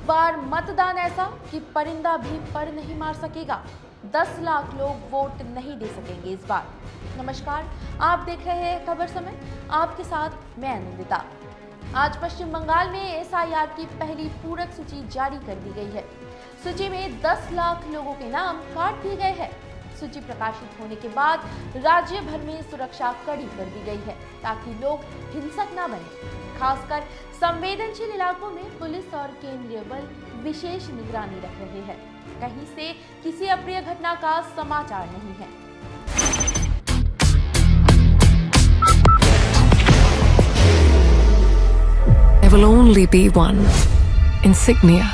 बार मतदान ऐसा कि परिंदा भी पर नहीं मार सकेगा। 10 लाख लोग वोट नहीं दे सकेंगे इस बार। नमस्कार, आप देख रहे हैं खबर समय, आपके साथ मैं आनंदिता। आज पश्चिम बंगाल में एसआईआर की पहली पूरक सूची जारी कर दी गई है। सूची में 10 लाख लोगों के नाम काट दिए गए हैं। सूची प्रकाशित होने के बाद राज्य भर में सुरक्षा कड़ी कर दी गई है ताकि लोग हिंसक न बने। खासकर संवेदनशील इलाकों में पुलिस और केंद्रीय बल विशेष निगरानी रख रहे हैं। कहीं से किसी अप्रिय घटना का समाचार नहीं है। There will only be one insignia.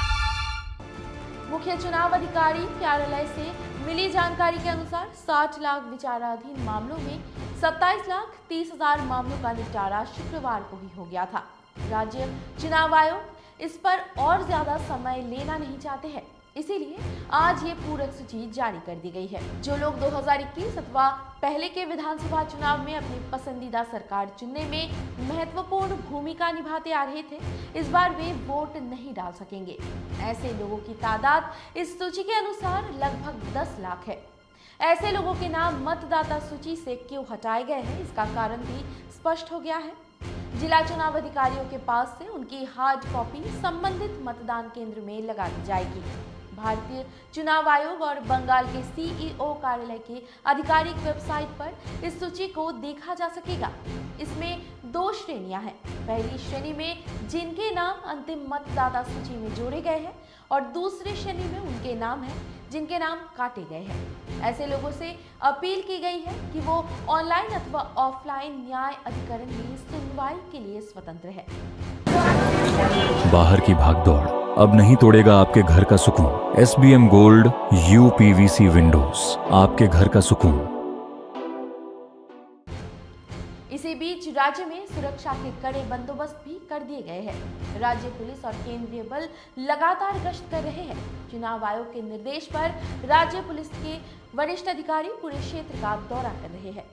मुख्य चुनाव अधिकारी कार्यालय से मिली जानकारी के अनुसार 60 लाख विचाराधीन मामलों में 27,30,000 मामलों का निपटारा शुक्रवार को ही हो गया था। राज्य चुनाव आयोग इस पर और ज्यादा समय लेना नहीं चाहते हैं, इसीलिए आज ये पूरक सूची जारी कर दी गई है। जो लोग 2021 अथवा पहले के विधानसभा चुनाव में अपनी पसंदीदा सरकार चुनने में महत्वपूर्ण भूमिका निभाते आ रहे थे, इस बार वे वोट नहीं डाल सकेंगे। ऐसे लोगों की तादाद इस सूची के अनुसार लगभग 10 लाख है। ऐसे लोगों के नाम मतदाता सूची से क्यों हटाए गए हैं, इसका कारण भी स्पष्ट हो गया है। जिला चुनाव अधिकारियों के पास से उनकी हार्ड कॉपी संबंधित मतदान केंद्र में लगा दी जाएगी। भारतीय चुनाव आयोग और बंगाल के सीईओ कार्यालय के आधिकारिक वेबसाइट पर इस सूची को देखा जा सकेगा। इसमें 2 श्रेणियां हैं। पहली श्रेणी में जिनके नाम अंतिम मतदाता सूची में जोड़े गए हैं और दूसरी श्रेणी में उनके नाम हैं जिनके नाम काटे गए हैं। ऐसे लोगों से अपील की गई है कि वो ऑनलाइन अथवा ऑफलाइन न्याय अधिकरण में सुनवाई के लिए स्वतंत्र है। बाहर की भागदौड़ अब नहीं तोड़ेगा आपके घर का सुकून। SBM गोल्ड UPVC विंडोज, आपके घर का सुकून। इसी बीच राज्य में सुरक्षा के कड़े बंदोबस्त भी कर दिए गए हैं। राज्य पुलिस और केंद्रीय बल लगातार गश्त कर रहे हैं। चुनाव आयोग के निर्देश पर राज्य पुलिस के वरिष्ठ अधिकारी पूरे क्षेत्र का दौरा कर रहे हैं।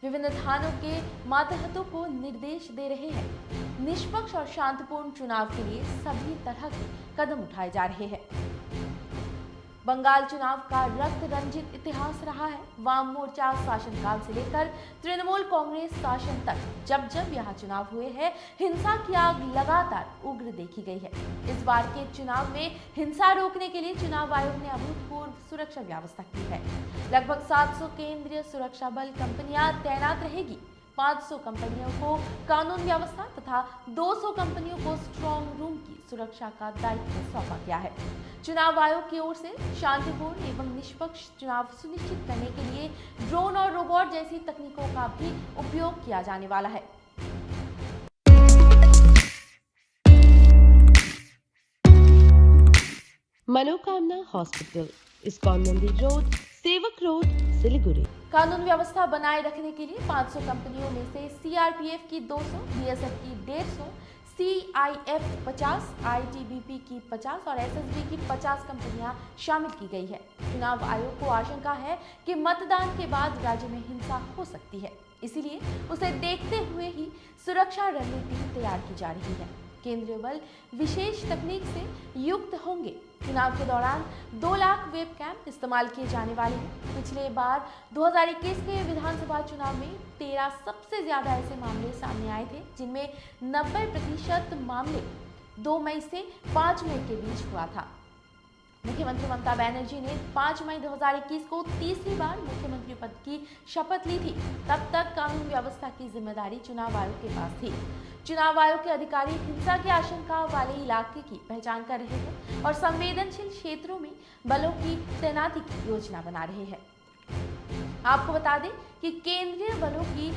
विभिन्न थानों के मातहतों को निर्देश दे रहे हैं। निष्पक्ष और शांतिपूर्ण चुनाव के लिए सभी तरह के कदम उठाए जा रहे हैं। बंगाल चुनाव का रक्त रंजित इतिहास रहा है। वाम मोर्चा शासनकाल से लेकर तृणमूल कांग्रेस शासन तक जब जब यहाँ चुनाव हुए हैं, हिंसा की आग लगातार उग्र देखी गई है। इस बार के चुनाव में हिंसा रोकने के लिए चुनाव आयोग ने अभूतपूर्व सुरक्षा व्यवस्था की है। लगभग 700 केंद्रीय सुरक्षा बल कंपनियां तैनात रहेगी। 500 कंपनियों को कानून व्यवस्था तथा 200 कंपनियों को स्ट्रॉन्ग रूम की सुरक्षा का दायित्व सौंपा गया है। चुनाव आयोग की ओर से शांतिपूर्ण एवं निष्पक्ष चुनाव सुनिश्चित करने के लिए ड्रोन और रोबोट जैसी तकनीकों का भी उपयोग किया जाने वाला है। मनोकामना हॉस्पिटल, इस्कॉन मंदिर रोड, सेवक रोड, सिलीगुड़ी। कानून व्यवस्था बनाए रखने के लिए 500 कंपनियों में से CRPF की 200, BSF की 150, CIF 50, ITBP की 50 और SSB की 50 कंपनियां शामिल की गई है। चुनाव आयोग को आशंका है कि मतदान के बाद राज्य में हिंसा हो सकती है, इसीलिए उसे देखते हुए ही सुरक्षा रणनीति तैयार की जा रही है। केंद्रीय बल विशेष तकनीक से युक्त होंगे। चुनाव के दौरान 2 लाख वेबकैम इस्तेमाल किए जाने वाले हैं। पिछले बार 2021 के विधानसभा चुनाव में 13 सबसे ज्यादा ऐसे मामले सामने आए थे, जिनमें 90% मामले 2 मई से 5 मई के बीच हुआ था। मुख्यमंत्री ममता बनर्जी ने 5 मई 2021 को तीसरी बार मुख्यमंत्री पद की शपथ ली थी। तब तक कानून व्यवस्था की जिम्मेदारी चुनाव आयोग के पास थी। चुनाव आयोग के अधिकारी हिंसा की आशंका वाले इलाके की पहचान कर रहे हैं और संवेदनशील क्षेत्रों में बलों की तैनाती की योजना बना रहे हैं। आपको बता दें कि केंद्रीय बलों की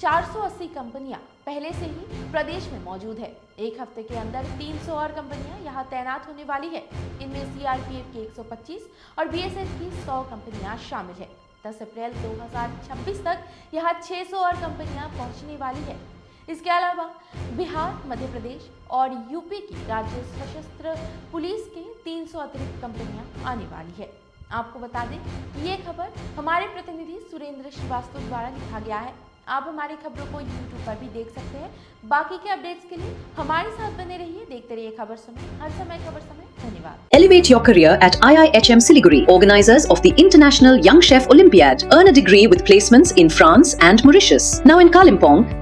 480 कंपनियां पहले से ही प्रदेश में मौजूद है। एक हफ्ते के अंदर 300 और कंपनियां यहां तैनात होने वाली है। इनमें CRPF की 125 और BSF की 100 कंपनियां शामिल है। 10 अप्रैल 2026 तक यहां 600 और कंपनियां पहुंचने वाली है। इसके अलावा बिहार, मध्य प्रदेश और यूपी की राज्य सशस्त्र पुलिस के 300 अतिरिक्त कंपनियां आने वाली है। आपको बता दें कि ये खबर हमारे प्रतिनिधि सुरेंद्र श्रीवास्तव द्वारा लिखा गया है। आप हमारी खबरों को YouTube पर भी देख सकते हैं। बाकी के अपडेट्स के लिए हमारे साथ बने रहिए, देखते रहिए खबर समय, हर समय खबर समय। धन्यवाद। Elevate your career at IIHM Siliguri, organizers of the International Young Chef Olympiad. Earn a degree with placements in France and Mauritius. Now in Kalimpong,